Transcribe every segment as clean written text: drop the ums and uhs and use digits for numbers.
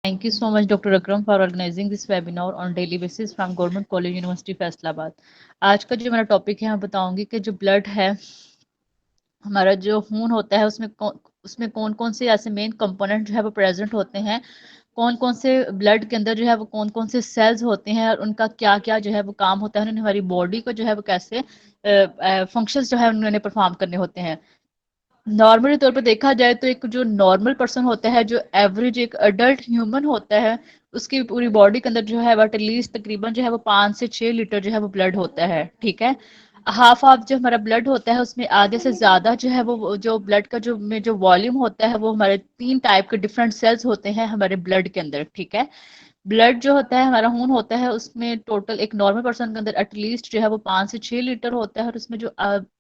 Thank you so much, Dr. Akram, for organizing this webinar on daily basis from Government College University Faisalabad. आज का जो मेरा topic है मैं बताऊंगी कि जो ब्लड है, हमारा जो खून होता है उसमें कौन कौन से ऐसे मेन कंपोनेंट जो है वो प्रेजेंट होते हैं, कौन कौन से ब्लड के अंदर जो है वो कौन कौन से सेल्स होते हैं और उनका क्या क्या जो है वो काम होता है, उन्होंने हमारी बॉडी को जो है वो कैसे फंक्शंस जो है उन्होंने परफॉर्म करने होते हैं। नॉर्मली तौर पर देखा जाए तो एक जो नॉर्मल पर्सन होता है, जो एवरेज एक अडल्ट ह्यूमन होता है, उसकी पूरी बॉडी के अंदर जो है वो एटलीस्ट तकरीबन जो है वो 5 से 6 लीटर जो है वो ब्लड होता है। ठीक है, हाफ ऑफ जो हमारा ब्लड होता है उसमें आधे से ज्यादा जो है वो जो ब्लड का जो वॉल्यूम होता है वो हमारे 3 टाइप के डिफरेंट सेल्स होते हैं हमारे ब्लड के अंदर। ठीक है, ब्लड जो होता है हमारा खून होता है उसमें टोटल एक नॉर्मल पर्सन के अंदर एटलीस्ट जो है वो 5 से 6 लीटर होता है, और उसमें जो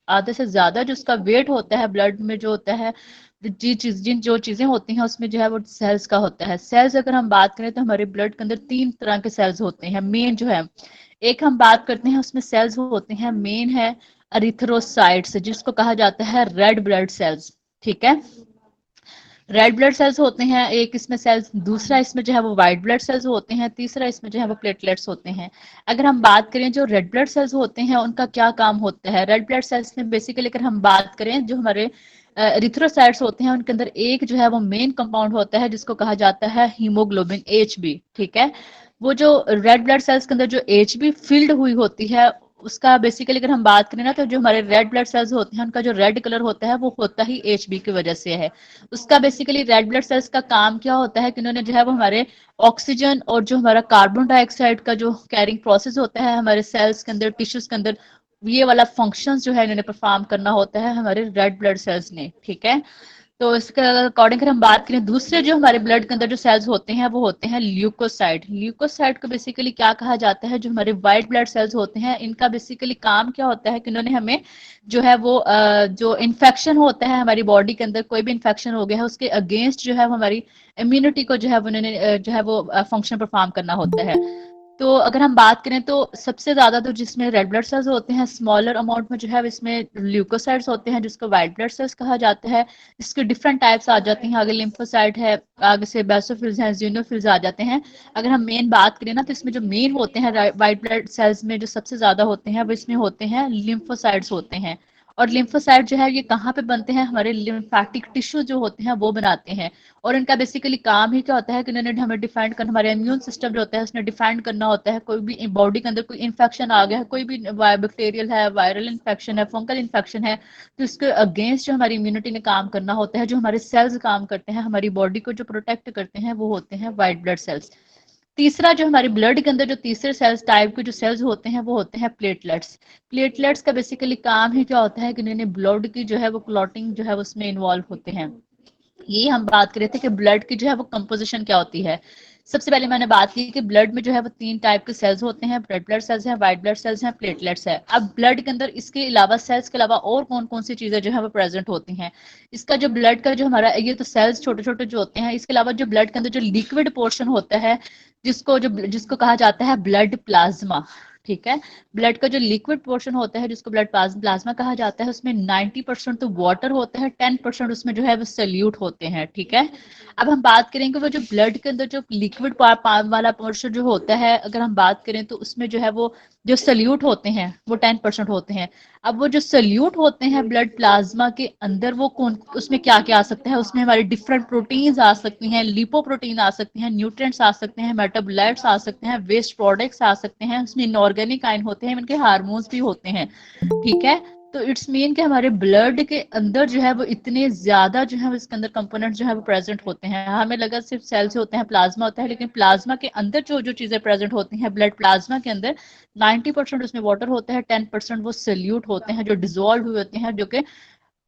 आधे से ज्यादा जो उसका वेट होता है ब्लड में जो होता है, जिन जो चीजें होती हैं उसमें जो है वो सेल्स का होता है। सेल्स अगर हम बात करें तो हमारे ब्लड के अंदर 3 तरह के सेल्स होते हैं मेन जो है। एक हम बात करते हैं उसमें सेल्स होते हैं, मेन है अरिथ्रोसाइट्स जिसको कहा जाता है रेड ब्लड सेल्स। ठीक है, रेड ब्लड सेल्स होते हैं एक इसमें सेल्स, दूसरा इसमें जो है वो व्हाइट ब्लड सेल्स होते हैं, तीसरा इसमें जो है वो प्लेटलेट्स होते हैं। अगर हम बात करें जो रेड ब्लड सेल्स होते हैं उनका क्या काम होता है, रेड ब्लड सेल्स में बेसिकली अगर हम बात करें जो हमारे एरिथ्रोसाइट्स होते हैं उनके अंदर एक जो है वो मेन कंपाउंड होता है जिसको कहा जाता है हीमोग्लोबिन एच बी। ठीक है, वो जो रेड ब्लड सेल्स के अंदर जो एच बी फिल्ड हुई होती है उसका बेसिकली अगर हम बात करें ना तो जो हमारे रेड ब्लड सेल्स होते हैं उनका जो रेड कलर होता है वो होता ही एच बी की वजह से है। उसका बेसिकली रेड ब्लड सेल्स का काम क्या होता है कि उन्होंने जो है वो हमारे ऑक्सीजन और जो हमारा कार्बन डाइऑक्साइड का जो कैरिंग प्रोसेस होता है हमारे सेल्स के अंदर, टिश्यूज के अंदर, ये वाला फंक्शंस जो है इन्होंने परफॉर्म करना होता है हमारे रेड ब्लड सेल्स ने। ठीक है, तो इसके अकॉर्डिंग अगर हम बात करें दूसरे जो हमारे ब्लड के अंदर जो सेल्स होते हैं वो होते हैं ल्यूकोसाइट। ल्यूकोसाइट को बेसिकली क्या कहा जाता है, जो हमारे व्हाइट ब्लड सेल्स होते हैं इनका बेसिकली काम क्या होता है कि इन्होंने हमें जो है वो जो इन्फेक्शन होता है हमारी बॉडी के अंदर, कोई भी इन्फेक्शन हो गया है उसके अगेंस्ट जो है वो हमारी इम्यूनिटी को जो है वो उन्होंने जो है वो फंक्शन परफॉर्म करना होता है। तो अगर हम बात करें तो सबसे ज्यादा तो जिसमें रेड ब्लड सेल्स होते हैं स्मॉलर अमाउंट में जो है इसमें ल्यूकोसाइट्स होते हैं जिसको व्हाइट ब्लड सेल्स कहा जाता है। इसके डिफरेंट टाइप्स आ जाती हैं, आगे लिम्फोसाइट है, आगे से बेसोफिल्स हैं, ज़ीनोफिल्स आ जाते हैं। अगर हम मेन बात करें ना तो इसमें जो मेन होते हैं व्हाइट ब्लड सेल्स में जो सबसे ज्यादा होते हैं वो इसमें होते हैं लिम्फोसाइट्स होते हैं। और लिम्फोसाइट जो है ये कहाँ पे बनते हैं, हमारे लिम्फेटिक टिश्यू जो होते हैं वो बनाते हैं। और इनका बेसिकली काम ही क्या होता है कि इन्होंने हमें डिफाइन करना, हमारे इम्यून सिस्टम जो होता है उसने डिफाइन करना होता है कोई भी बॉडी के अंदर कोई इन्फेक्शन आ गया है, कोई भी बैक्टीरियल है, वायरल इन्फेक्शन है, फंगल इन्फेक्शन है, तो इसके अगेंस्ट जो हमारी इम्यूनिटी ने काम करना होता है, जो हमारे सेल्स काम करते हैं हमारी बॉडी को जो प्रोटेक्ट करते हैं वो होते हैं व्हाइट ब्लड सेल्स। तीसरा जो हमारे ब्लड के अंदर जो तीसरे सेल्स टाइप के जो सेल्स होते हैं वो होते हैं प्लेटलेट्स। प्लेटलेट्स का बेसिकली काम ही क्या होता है कि इन्होंने ब्लड की जो है वो क्लॉटिंग जो है उसमें इन्वॉल्व होते हैं। ये हम बात कर रहे थे कि ब्लड की जो है वो कंपोजिशन क्या होती है। सबसे पहले मैंने बात की कि ब्लड में जो है वो 3 टाइप के सेल्स होते हैं, रेड ब्लड सेल्स हैं, व्हाइट ब्लड सेल्स हैं, प्लेटलेट्स है। अब ब्लड के अंदर इसके अलावा सेल्स के अलावा और कौन कौन सी चीजें जो है वो प्रेजेंट होती हैं। इसका जो ब्लड का जो हमारा ये तो सेल्स छोटे छोटे जो होते हैं, इसके अलावा जो ब्लड के अंदर जो लिक्विड पोर्शन होता है जिसको कहा जाता है ब्लड प्लाज्मा। ठीक है, ब्लड का जो लिक्विड पोर्शन होता है जिसको ब्लड प्लाज्मा कहा जाता है उसमें 90% तो वाटर होता है, 10% उसमें जो है वो सल्यूट होते हैं। ठीक है, अब हम बात करेंगे वो जो ब्लड के अंदर जो लिक्विड वाला पोर्शन जो होता है, अगर हम बात करें तो उसमें जो है वो जो सल्यूट होते हैं वो 10% होते हैं। अब वो जो सल्यूट होते हैं ब्लड प्लाज्मा के अंदर वो कौन, उसमें क्या क्या आ सकता है, उसमें हमारी डिफरेंट प्रोटीन्स आ सकती हैं, लिपोप्रोटीन आ सकते हैं, न्यूट्रिएंट्स आ सकते हैं, मेटाबोलाइट्स आ सकते हैं, वेस्ट प्रोडक्ट्स आ सकते हैं, उसमें इनऑर्गेनिक आयन होते हैं, इनके हार्मोन्स भी होते हैं। ठीक है, तो इट्स मीन कि हमारे ब्लड के अंदर जो है वो इतने ज्यादा जो है इसके अंदर कंपोनेंट जो है वो प्रेजेंट होते हैं। हमें लगा सिर्फ सेल्स होते हैं, प्लाज्मा होता है, लेकिन प्लाज्मा के अंदर जो जो चीजें प्रेजेंट होती हैं ब्लड प्लाज्मा के अंदर 90% उसमें वाटर होता है, 10% वो सल्यूट होते हैं जो डिजोल्व हुए होते हैं, जो कि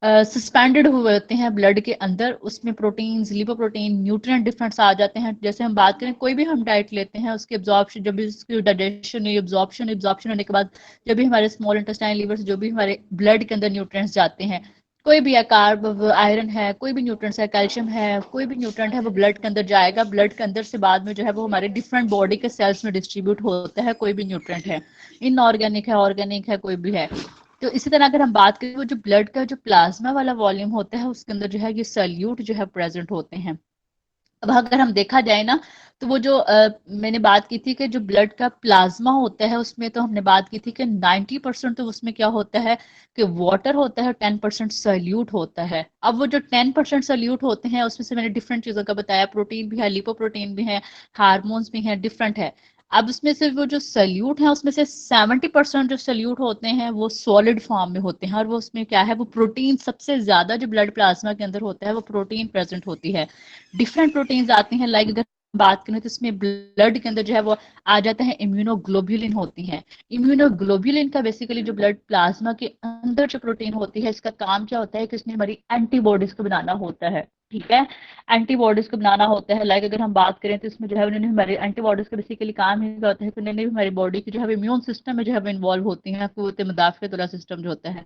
सस्पेंडेड हुए होते हैं ब्लड के अंदर। उसमें प्रोटीन्स, लिपोप्रोटीन, न्यूट्रिएंट डिफरेंट्स आ जाते हैं। जैसे हम बात करें कोई भी हम डाइट लेते हैं उसकी एब्जॉर्प्शन, जब भी उसकी डाइजेशन एब्जॉर्प्शन होने के बाद जब भी हमारे स्मॉल इंटेस्टाइन, लीवर से जो भी हमारे ब्लड के अंदर न्यूट्रिएंट्स जाते हैं, कोई भी है, कार्ब, आयरन है, कोई भी न्यूट्रिएंट्स है, कैल्शियम है, कोई भी न्यूट्रिएंट है वो ब्लड के अंदर जाएगा। ब्लड के अंदर से बाद में जो है वो हमारे डिफरेंट बॉडी के सेल्स में डिस्ट्रीब्यूट होता है, कोई भी न्यूट्रिएंट है, इनऑर्गेनिक है, ऑर्गेनिक है, कोई भी है। तो इसी तरह अगर हम बात करें वो जो ब्लड का जो प्लाज्मा वाला वॉल्यूम होता है उसके अंदर जो है ये सल्यूट जो है प्रेजेंट होते हैं। अब अगर हम देखा जाए ना, तो वो जो मैंने बात की थी कि जो ब्लड का प्लाज्मा होता है उसमें तो हमने बात की थी कि 90% तो उसमें क्या होता है कि वाटर होता है, 10% सल्यूट होता है। अब वो जो 10% सल्यूट होते हैं उसमें से मैंने डिफरेंट चीजों का बताया, प्रोटीन भी है, लिपोप्रोटीन भी है, हार्मोन्स भी हैं, डिफरेंट है। अब उसमें से वो जो सल्यूट है उसमें से 70% जो सल्यूट होते हैं वो सॉलिड फॉर्म में होते हैं, और वो उसमें क्या है, वो प्रोटीन सबसे ज्यादा जो ब्लड प्लाज्मा के अंदर होता है वो प्रोटीन प्रेजेंट होती है। डिफरेंट प्रोटीन्स आती हैं, लाइक अगर बात करें तो इसमें ब्लड के अंदर जो है वो आ जाता है, इम्यूनोग्लोब्युलिन होती है। इम्यूनोग्लोब्युलिन का बेसिकली जो ब्लड प्लाज्मा के अंदर जो प्रोटीन होती है, इसका काम क्या होता है कि इसने हमारी एंटीबॉडीज को बनाना होता है। ठीक है, एंटीबॉडीज को बनाना होता है। लाइक अगर हम बात करें तो इसमें जो है उन्होंने हमारे एंटीबॉडीज का बेसिकली काम ही क्या होता है कि उन्होंने भी हमारी बॉडी की जो है इम्यून सिस्टम में जो है इन्वॉल्व होती है, कुव्वत मुदाफियत वाला सिस्टम जो होता है।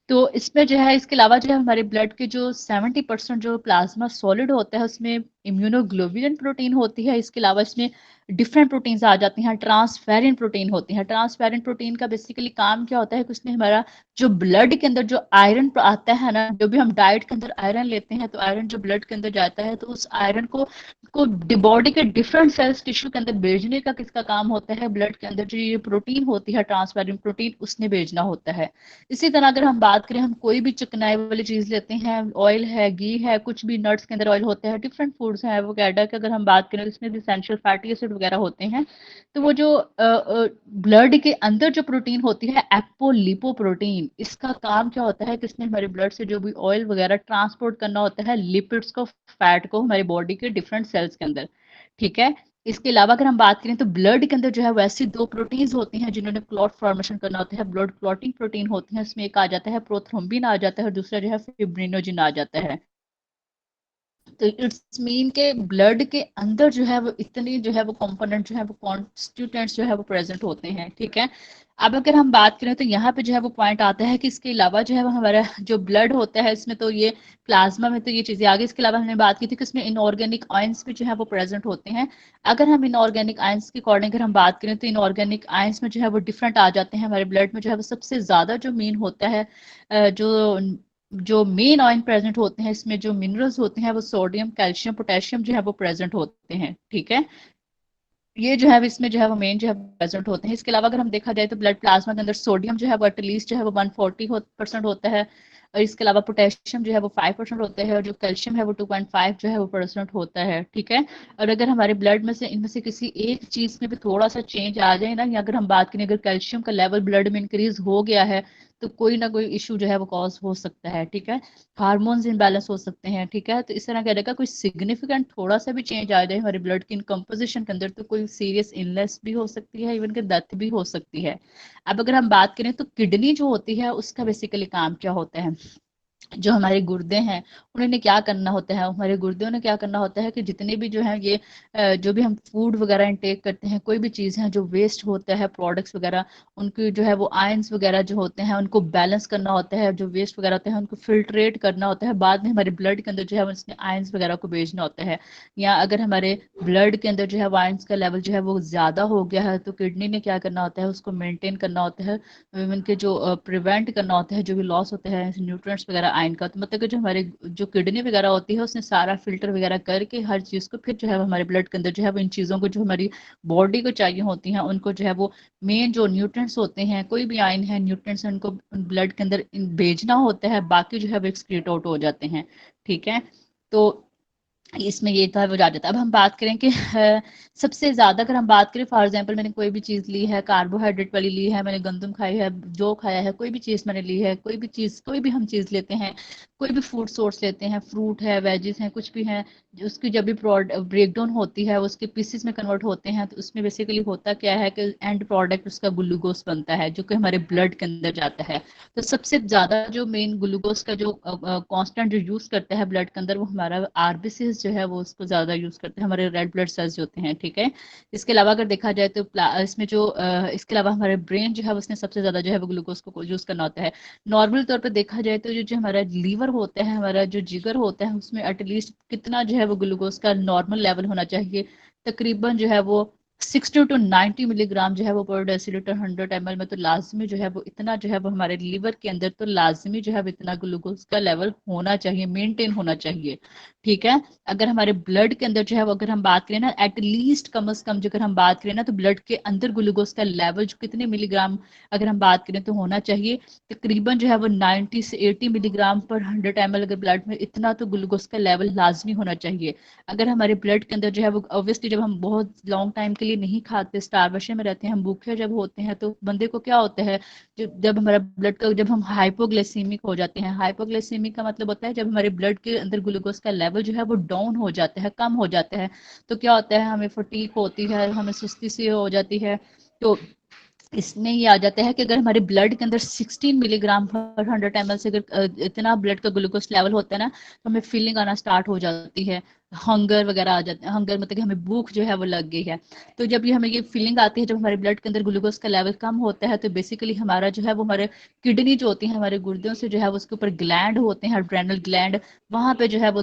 तो इसमें जो है, इसके अलावा जो है हमारे ब्लड के जो 70% जो प्लाज्मा सॉलिड होता है उसमें इम्यूनोग्लोबुलिन प्रोटीन होती है। इसके अलावा इसमें डिफरेंट प्रोटीन्स आ जाती हैं, ट्रांसफेरेंट प्रोटीन होती हैं। ट्रांसफेरेंट प्रोटीन का बेसिकली काम क्या होता है कि उसमें हमारा जो ब्लड के अंदर जो आयरन आता है ना, जो भी हम डाइट के अंदर आयरन लेते हैं तो आयरन जो ब्लड के अंदर जाता है तो उस आयरन को बॉडी के डिफरेंट सेल्स टिश्यू के अंदर भेजने का किसका काम होता है, ब्लड के अंदर जो ये प्रोटीन होती है ट्रांसफेरेंट प्रोटीन, उसने भेजना होता है। इसी तरह अगर हम बात करें, हम कोई भी चिकनाई वाली चीज लेते हैं, ऑयल है, घी है, कुछ भी नट्स के अंदर ऑयल होते हैं, डिफरेंट फूड्स हैं, एवोकाडो की अगर हम बात करें तो इसमें भी एसेंशियल फैटी एसिड वगैरह होते हैं। तो वो जो ब्लड के अंदर जो प्रोटीन होती है एपोलिपोप्रोटीन, इसका काम क्या होता है कि इसने हमारे ब्लड से जो भी ऑयल वगैरह ट्रांसपोर्ट करना होता है, लिपिड्स को, फैट को, हमारी बॉडी के डिफरेंट सेल्स के अंदर। ठीक है, इसके अलावा अगर हम बात करें तो ब्लड के अंदर जो है वैसी दो प्रोटीन्स होती हैं जिन्होंने क्लॉट फॉर्मेशन करना होता है, ब्लड क्लॉटिंग प्रोटीन होती है। इसमें एक आ जाता है प्रोथ्रोम्बिन आ जाता है, और दूसरा जो है फिब्रिनोजिन आ जाता है। तो इट्स मीन के ब्लड के अंदर जो है वो इतनी जो है वो कंपोनेंट जो है वो कॉन्स्टिट्यूएंट्स जो है वो प्रेजेंट होते हैं। ठीक है, अब अगर हम बात करें तो यहाँ पे जो है वो पॉइंट आता है कि इसके अलावा जो है वो हमारा जो ब्लड होता है इसमें तो ये प्लाज्मा में तो ये चीजें आगे, इसके अलावा हमने बात की थी कि इसमें इनऑर्गेनिक आयंस भी जो है वो प्रेजेंट होते हैं। अगर हम इनऑर्गेनिक आयंस के अकॉर्डिंग अगर हम बात करें तो इनऑर्गेनिक आयंस में जो है वो डिफरेंट आ जाते हैं। हमारे ब्लड में जो है वो सबसे ज्यादा जो मेन होता है, जो जो मेन ऑयल प्रेजेंट होते हैं इसमें जो मिनरल्स होते हैं वो सोडियम, कैल्शियम, पोटेशियम जो है वो प्रेजेंट होते हैं। ठीक है, ये जो है इसमें जो है वो मेन जो है प्रेजेंट होते हैं। इसके अलावा अगर हम देखा जाए तो ब्लड प्लाज्मा के अंदर सोडियम जो है वो एटलीस्ट जो है वो 140% होता है, और इसके अलावा पोटेशियम जो है वो 5% होता है, और जो कैल्शियम है वो 2.5 जो है वो परसेंट होता है। ठीक है, और अगर हमारे ब्लड में से इनमें से किसी एक चीज में भी थोड़ा सा चेंज आ जाए ना, या अगर हम बात करें अगर कैल्शियम का लेवल ब्लड में इंक्रीज हो गया है तो कोई ना कोई इशू जो है वो कॉज हो सकता है। ठीक है, हार्मोन्स इनबैलेंस हो सकते हैं। ठीक है, तो इस तरह क्या रहेगा, कोई सिग्निफिकेंट थोड़ा सा भी चेंज आ जाए हमारे ब्लड की कंपोजिशन के अंदर तो कोई सीरियस इलनेस भी हो सकती है, इवन के डेथ भी हो सकती है। अब अगर हम बात करें तो किडनी जो होती है उसका बेसिकली काम क्या होता है, जो हमारे गुर्दे हैं उन्हें क्या करना होता है, हमारे गुर्दों ने क्या करना होता है कि जितने भी जो है ये जो भी हम फूड वगैरह इंटेक करते हैं, कोई भी चीज़ है जो वेस्ट होता है, प्रोडक्ट्स वगैरह, उनकी जो है वो आयंस वगैरह जो होते हैं उनको बैलेंस करना होता है, जो वेस्ट वगैरह होते हैं उनको फिल्ट्रेट करना होता है, बाद में हमारे ब्लड के अंदर जो है उसने आयंस वगैरह को भेजना होता है। या अगर हमारे ब्लड के अंदर जो है आयंस का लेवल जो है वो ज़्यादा हो गया है तो किडनी ने क्या करना होता है, उसको मेंटेन करना होता है, इनके जो प्रिवेंट करना होता है जो भी लॉस होता है न्यूट्रिएंट्स वगैरह आयन का। तो मतलब कि जो हमारे जो किडनी वगैरह होती है उसने सारा फिल्टर वगैरह करके हर चीज को फिर जो है वो हमारे ब्लड के अंदर जो है वो इन चीजों को जो हमारी बॉडी को चाहिए होती हैं उनको जो है वो मेन जो न्यूट्रिएंट्स होते हैं, कोई भी आयन है, न्यूट्रिएंट्स उनको ब्लड के अंदर भेजना होता है, बाकी जो है वो एक्सक्रीट आउट हो जाते हैं। ठीक है, तो इसमें ये था वो जा जाता है। अब हम बात करें कि सबसे ज्यादा अगर हम बात करें, फॉर एग्जांपल मैंने कोई भी चीज ली है, कार्बोहाइड्रेट वाली ली है, मैंने गंदम खाई है, जो खाया है, कोई भी चीज मैंने ली है, कोई भी चीज, कोई भी हम चीज लेते हैं, कोई भी फूड सोर्स लेते हैं, फ्रूट है, वेजिस हैं, कुछ भी है, उसकी जब भी ब्रेक डाउन होती है उसके पीसेस में कन्वर्ट होते हैं, तो उसमें बेसिकली होता क्या है कि एंड प्रोडक्ट उसका ग्लूकोज बनता है जो कि हमारे ब्लड के अंदर जाता है। तो सबसे ज्यादा जो मेन ग्लूकोज का जो कांस्टेंट जो यूज करता है ब्लड के अंदर वो हमारा आरबीसीज जो है वो उसको ज्यादा यूज करते हैं, हमारे रेड ब्लड सेल्स जो होते हैं। ठीक है, इसके अलावा अगर देखा जाए तो इसमें जो इसके अलावा हमारे ब्रेन जो है उसने सबसे ज्यादा जो है वो ग्लूकोज को यूज करना होता है। नॉर्मल तौर पर देखा जाए तो जो हमारा लीवर होता है, हमारा जो जिगर होता है, उसमें एटलीस्ट कितना जो है वो ग्लूकोज का नॉर्मल लेवल होना चाहिए, तकरीबन जो है वो 60 टू 90 मिलीग्राम जो है वो पर डेसीलीटर 100 ml में तो लाजमी जो है वो इतना जो है वो हमारे लीवर के अंदर तो लाजमी जो है वो इतना ग्लूकोज का लेवल होना चाहिए, मेंटेन होना चाहिए। ठीक है। अगर हमारे ब्लड के अंदर जो है वो अगर हम बात करें ना एटलीस्ट कम से कम जो अगर हम बात करें ना तो ब्लड के अंदर ग्लूकोज का लेवल जो कितने मिलीग्राम अगर हम बात करें तो होना चाहिए तकरीबन जो है वो 90 से 80 मिलीग्राम पर 100 ml अगर ब्लड में इतना तो ग्लूकोज का लेवल लाजमी होना चाहिए। अगर हमारे ब्लड के अंदर जो है वो ऑब्वियसली जब हम बहुत लॉन्ग टाइम के लिए नहीं खाते स्टारवेशन में रहते हैं हम भूखे जब होते हैं तो बंदे को क्या होता है जब हमारा ब्लड का जब हम हाइपोग्लाइसीमिक हो जाते हैं, हाइपोग्लाइसीमिक का मतलब होता है जब हमारे ब्लड के अंदर ग्लूकोज का लेवल जो है वो डाउन हो जाता है, कम हो जाता है, तो क्या होता है हमें फटीक होती है, हमें सुस्ती सी हो जाती है। तो इसमें ये आ जाता है कि अगर हमारे ब्लड के अंदर 16 मिलीग्राम पर 100 ml से अगर इतना ब्लड का ग्लूकोज लेवल होता है ना तो हमें फीलिंग आना स्टार्ट हो जाती है, हंगर वगैरह आ जाता है, हंगर मतलब कि हमें भूख जो है वो लग गई है। तो जब ये हमें ये फीलिंग आती है जब हमारे ब्लड के अंदर ग्लूकोज का लेवल कम होता है तो बेसिकली हमारा जो है वो हमारे किडनी जो होती है हमारे गुर्दों से जो है वो उसके ऊपर ग्लैंड होते हैं, एड्रेनल ग्लैंड, वहां पे जो है वो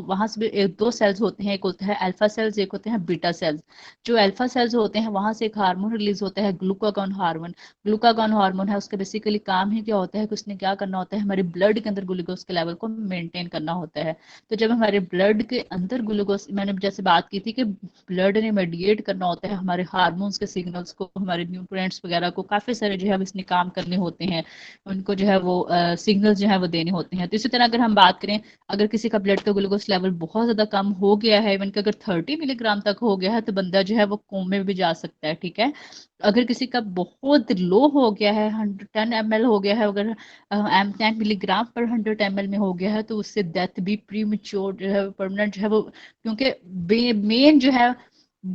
वहां से भी एक दो सेल्स होते हैं, एक होता है अल्फा सेल्स, एक होते हैं बीटा सेल्स। जो अल्फा सेल्स होते हैं वहां से एक हार्मोन रिलीज होता है ग्लूकागॉन हार्मोन। ग्लूकागॉन हार्मोन है उसका बेसिकली काम ही क्या होता है कि उसने क्या करना होता है हमारे ब्लड के अंदर ग्लूकोज के लेवल को मेंटेन करना होता है। तो जब हमारे ब्लड के अंदर ग्लूकोज मैंने जैसे बात की थी कि ब्लड ने मेडिएट करना होता है हमारे हार्मोन्स के सिग्नल्स को, हमारे न्यूट्रिएंट्स वगैरह को, काफी सारे जो है इसने काम करने होते हैं, उनको जो है वो सिग्नल्स जो है वो देने होते हैं। तो इसी तरह अगर हम बात करें अगर किसी का ब्लड का ग्लूकोज लेवल बहुत ज्यादा कम हो गया है इवन कि अगर 30 मिलीग्राम तक हो गया है तो बंदा जो है वो कोमे में भी जा सकता है। ठीक है। अगर किसी का बहुत लो हो गया है 110 ml हो गया है, अगर 10 मिलीग्राम पर 100 ml में हो गया है तो उससे डेथ भी प्रीमेच्योर जो है परमानेंट जो है वो, क्योंकि मेन जो है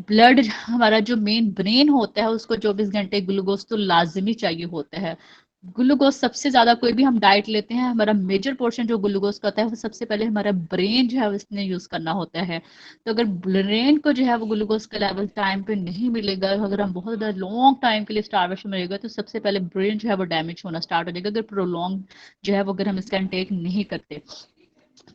ब्लड हमारा जो मेन ब्रेन होता है उसको 24 घंटे ग्लूकोज तो लाजमी चाहिए होता है। ग्लूकोज सबसे ज्यादा कोई भी हम डाइट लेते हैं हमारा मेजर पोर्शन जो ग्लूकोज का होता है वो सबसे पहले हमारा ब्रेन जो है उसने यूज करना होता है। तो अगर ब्रेन को जो है वो ग्लूकोज का लेवल टाइम पे नहीं मिलेगा, अगर हम बहुत ज्यादा लॉन्ग टाइम के लिए स्टारवेशन में रहेगा तो सबसे पहले ब्रेन जो है वो डैमेज होना स्टार्ट हो जाएगा अगर प्रोलॉन्ग जो है वो अगर हम इसका इंटेक नहीं करते।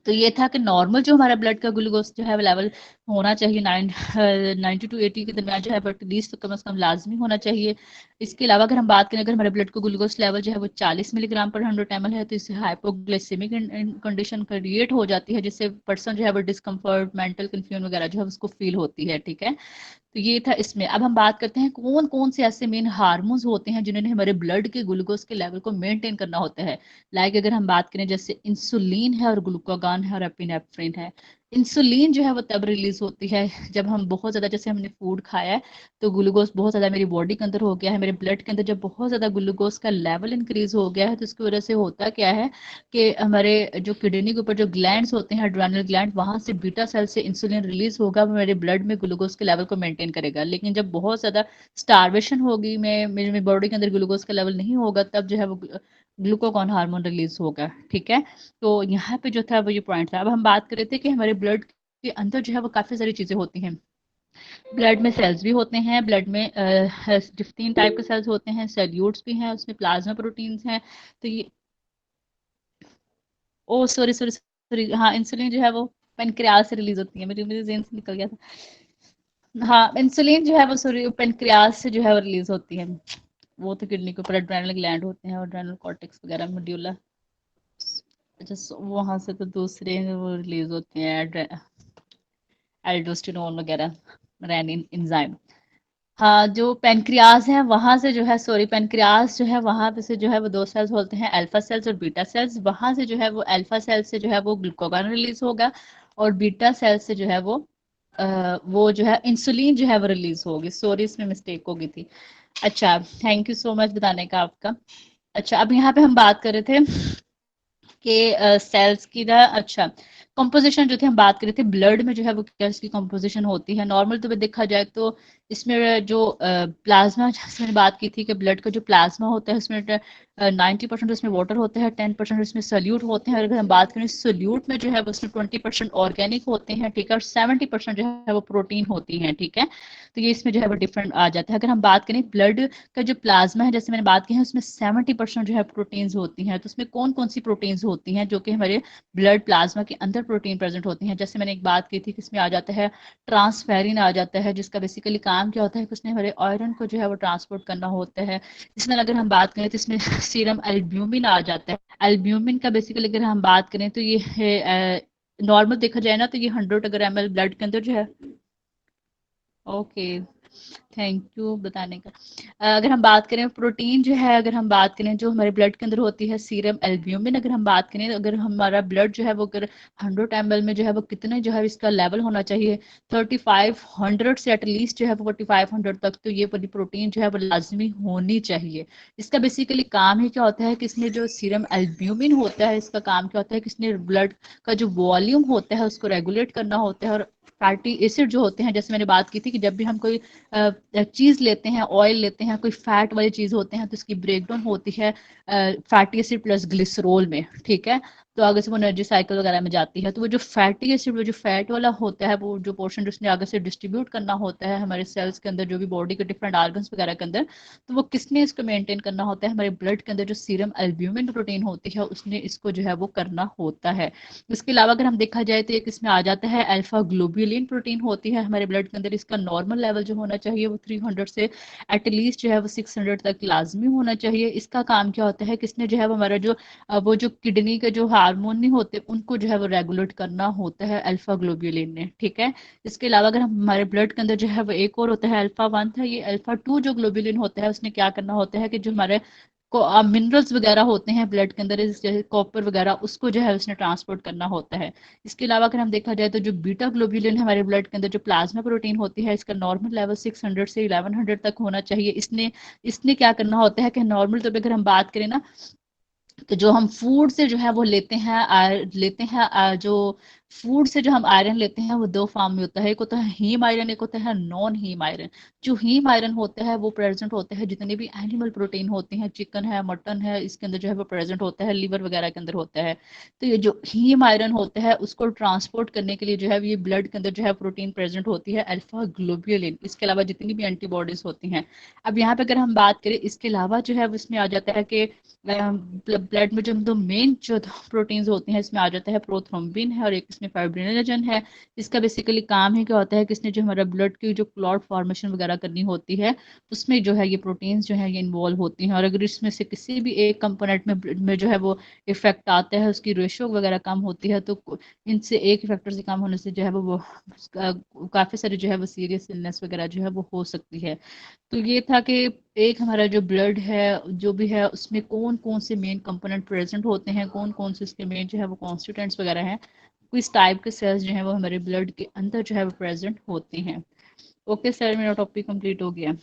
तो ये था कि नॉर्मल जो हमारा ब्लड का ग्लूकोज जो है लेवल होना चाहिए 90 टू 80 के दरमियान जो है बट लीस्ट तो कम से कम लाजमी होना चाहिए। इसके अलावा अगर हम बात करें अगर हमारे ब्लड का ग्लूकोज लेवल जो है वो 40 मिलीग्राम पर 100 ml है तो इससे हाइपोग्लाइसेमिक कंडीशन क्रिएट हो जाती है जिससे पर्सन जो है वो डिस्कम्फर्ट, मेंटल कंफ्यूजन वगैरह जो है उसको फील होती है। ठीक है। तो ये था इसमें। अब हम बात करते हैं कौन कौन से ऐसे मेन हार्मोन्स होते हैं जिन्होंने हमारे ब्लड के ग्लूकोज के लेवल को मेंटेन करना होता है। लाइक अगर हम बात करें जैसे इंसुलिन है और ग्लूकागॉन है और एपिनेफ्रिन है। इंसुलिन जो है वो तब रिलीज होती है जब हम बहुत ज्यादा जैसे हमने फूड खाया है तो ग्लूकोज बहुत ज्यादा मेरी बॉडी के अंदर हो गया है, मेरे ब्लड के अंदर जब बहुत ज्यादा ग्लूकोज का लेवल इंक्रीज हो गया है तो उसकी वजह से होता क्या है कि हमारे जो किडनी के ऊपर जो ग्लैंड्स होते हैं एड्रेनल ग्लैंड वहां से बीटा सेल से इंसुलिन रिलीज होगा, वो मेरे ब्लड में ग्लूकोज के लेवल को मेंटेन करेगा। लेकिन जब बहुत ज्यादा स्टारवेशन होगी मैं मेरी बॉडी के अंदर ग्लूकोज का लेवल नहीं होगा तब जो है वो ग्लूकागॉन हार्मोन रिलीज होगा। ठीक है। तो यहाँ पे जो था वो ये पॉइंट था। अब हम बात कर रहे थे कि हमारे ब्लड के अंदर जो है वो काफी सारी चीजें होती हैं। ब्लड में सेल्स भी होते हैं, ब्लड में 15 टाइप के सेल्स होते हैं, सेल्यूल्स भी हैं, उसमें प्लाज्मा प्रोटीन्स हैं। तो ये ओ सॉरी सॉरी सॉरी, हाँ इंसुलिन जो है वो पेनक्रियास से रिलीज होती है, मेरे मेरे जेहन से निकल गया था। हाँ इंसुलिन जो है वो सॉरी पेनक्रियास से जो है वो रिलीज होती है। वो तो किडनी के ऊपर एड्रेनल ग्लैंड होते हैं और एड्रेनल कॉर्टेक्स वगैरह मेड्यूला, अच्छा वहां से तो दूसरे वो रिलीज होते हैं एल्डोस्टेरोन वगैरह, रेनिन एंजाइम। हाँ जो पेनक्रियाज है वहां से जो है सॉरी पेनक्रियाज जो है वहां पे से जो है वो दो सेल्स होते हैं अल्फा सेल्स और बीटा सेल्स, वहां से जो है वो अल्फा सेल्स से जो है वो ग्लूकागॉन रिलीज होगा और बीटा सेल्स से जो है वो जो है इंसुलिन जो है वो रिलीज होगी। सॉरी इसमें मिस्टेक हो गई थी। अच्छा थैंक यू सो मच बताने का आपका। अच्छा अब यहाँ पे हम बात कर रहे थे कि सेल्स की ना, अच्छा कंपोजिशन जो थे हम बात कर रहे थे ब्लड में जो है वो क्या इसकी कंपोजिशन होती है। नॉर्मल तो देखा जाए तो इसमें जो प्लाज्मा जैसे मैंने बात की थी कि ब्लड का जो प्लाज्मा होता है उसमें 90% उसमें वाटर होता है, 10% उसमें सोल्यूट होते हैं। और अगर हम बात करें सोल्यूट में जो है उसमें 20% ऑर्गेनिक होते हैं। ठीक है। और 70% जो है वो प्रोटीन होती है। ठीक है। तो ये इसमें जो है वो डिफरेंट आ जाता है। अगर हम बात करें ब्लड का जो प्लाज्मा है जैसे मैंने बात की है उसमें 70% जो है प्रोटीन्स होती हैं। तो उसमें कौन कौन सी प्रोटीन्स होती हैं जो कि हमारे ब्लड प्लाज्मा के अंदर प्रोटीन प्रेजेंट होती हैं। जैसे मैंने एक बात की थी कि इसमें आ जाता है ट्रांसफेरिन आ जाता है, जिसका बेसिकली काम क्या होता है कि उसने हमारे आयरन को जो है वो ट्रांसपोर्ट करना होता है। इसमें अगर हम बात करें तो इसमें सीरम एल्ब्यूमिन आ जाता है। एल्ब्यूमिन का बेसिकली अगर हम बात करें तो ये है नॉर्मल देखा जाए ना तो ये 100 अगर ml ब्लड के अंदर जो है। ओके, थैंक यू बताने का। अगर हम बात करें प्रोटीन जो है, अगर हम बात करें जो हमारे ब्लड के अंदर होती है सीरम एल्ब्यूमिन, अगर हम बात करें अगर हमारा ब्लड जो है वो अगर 100 ml में जो है वो कितने जो है इसका लेवल होना चाहिए 3500 से एटलीस्ट जो है वो 4500 तक, तो ये वाली प्रोटीन जो है वो लाजमी होनी चाहिए। इसका बेसिकली काम ही क्या होता है कि इसने जो सीरम एल्ब्यूमिन होता है इसका काम क्या होता है कि इसने ब्लड का जो वॉल्यूम होता है उसको रेगुलेट करना होता है। और फैटी एसिड जो होते हैं, जैसे मैंने बात की थी कि जब भी हम कोई चीज लेते हैं, ऑयल लेते हैं, कोई फैट वाली चीज होते हैं तो इसकी ब्रेकडाउन होती है फैटी एसिड प्लस ग्लिसरॉल में, ठीक है। तो आगे से वो एनर्जी साइकिल वगैरह में जाती है, तो वो जो फैटी एसिड, वो जो फैट वाला होता है, वो जो पोर्शन उसने आगे से डिस्ट्रीब्यूट करना होता है हमारे सेल्स के अंदर, जो भी बॉडी के डिफरेंट ऑर्गन्स वगैरह के अंदर, तो वो किसने इसको मेंटेन करना होता है, हमारे ब्लड के अंदर जो सीरम एल्ब्यूमिन प्रोटीन होती है उसने इसको जो है वो करना होता है। इसके अलावा अगर हम देखा जाए तो एक इसमें आ जाता है अल्फा ग्लोबुलिन प्रोटीन होती है हमारे ब्लड के अंदर। इसका नॉर्मल लेवल जो होना चाहिए वो 300 से एटलीस्ट जो है वो 600 तक लाजमी होना चाहिए। इसका काम क्या होता है कि इसने जो है वो हमारा जो वो जो किडनी के जो हार्मोन नहीं होते उनको जो है वो रेगुलेट करना होता है अल्फा ग्लोबुलिन ने, ठीक है। इसके अलावा अगर हम हमारे ब्लड के अंदर जो है वो एक और होता है अल्फा 1 था, ये अल्फा 2 जो ग्लोबुलिन होता है उसने क्या करना होता है कि जो हमारे को मिनरल्स वगैरह होते हैं ब्लड के अंदर जैसे कॉपर वगैरह, उसको जो है उसने ट्रांसपोर्ट करना होता है। इसके अलावा अगर हम देखा जाए तो जो बीटा ग्लोबुलिन हमारे ब्लड के अंदर जो प्लाज्मा प्रोटीन होती है इसका नॉर्मल लेवल 600 से 1100 तक होना चाहिए। इसने इसने क्या करना होता है कि नॉर्मल तौर पर अगर हम बात करें ना तो जो हम फूड से जो है वो लेते हैं जो फूड से जो हम आयरन लेते हैं वो दो फॉर्म में होता है, एक होता है हीम आयरन, एक होता है नॉन हीम आयरन। जो हीम आयरन होता है वो प्रेजेंट होता है जितने भी एनिमल प्रोटीन होते हैं, चिकन है, मटन है, इसके अंदर जो है वो प्रेजेंट होता है, लिवर वगैरह के अंदर होता है। तो ये जो हीम आयरन होता है उसको ट्रांसपोर्ट करने के लिए जो है ये ब्लड के अंदर जो है प्रोटीन प्रेजेंट होती है अल्फा ग्लोबुलिन। इसके अलावा जितनी भी एंटीबॉडीज होती हैं। अब यहाँ पे अगर हम बात करें इसके अलावा जो है उसमें आ जाता है कि ब्लड में जो दो मेन जो प्रोटीन्स होते हैं इसमें आ जाता है प्रोथ्रोम्बिन है और एक इसमें फाइब्रिनोजन है। इसका बेसिकली काम ही क्या होता है कि इसने जो हमारा ब्लड की जो क्लॉट फॉर्मेशन वगैरह करनी होती है उसमें जो है ये प्रोटीन्स जो है ये इन्वॉल्व होती हैं। और अगर इसमें से किसी भी एक कंपोनेंट में जो है वो इफेक्ट आता है, उसकी रेशियो वगैरह कम होती है, तो इनसे एक फैक्टर से कम होने से जो है वो काफी सारी जो है वो सीरियस इलनेस वगैरह जो है वो हो सकती है। तो ये था कि एक हमारा जो ब्लड है जो भी है उसमें कौन कौन से मेन कंपोनेंट प्रेजेंट होते हैं, कौन कौन से इसके मेन जो है वो कॉन्स्टिट्यूएंट्स वगैरह हैं, किस टाइप के सेल्स जो है वो हमारे ब्लड के अंदर जो है वो प्रेजेंट होते हैं। ओके सर, मेरा टॉपिक कंप्लीट हो गया।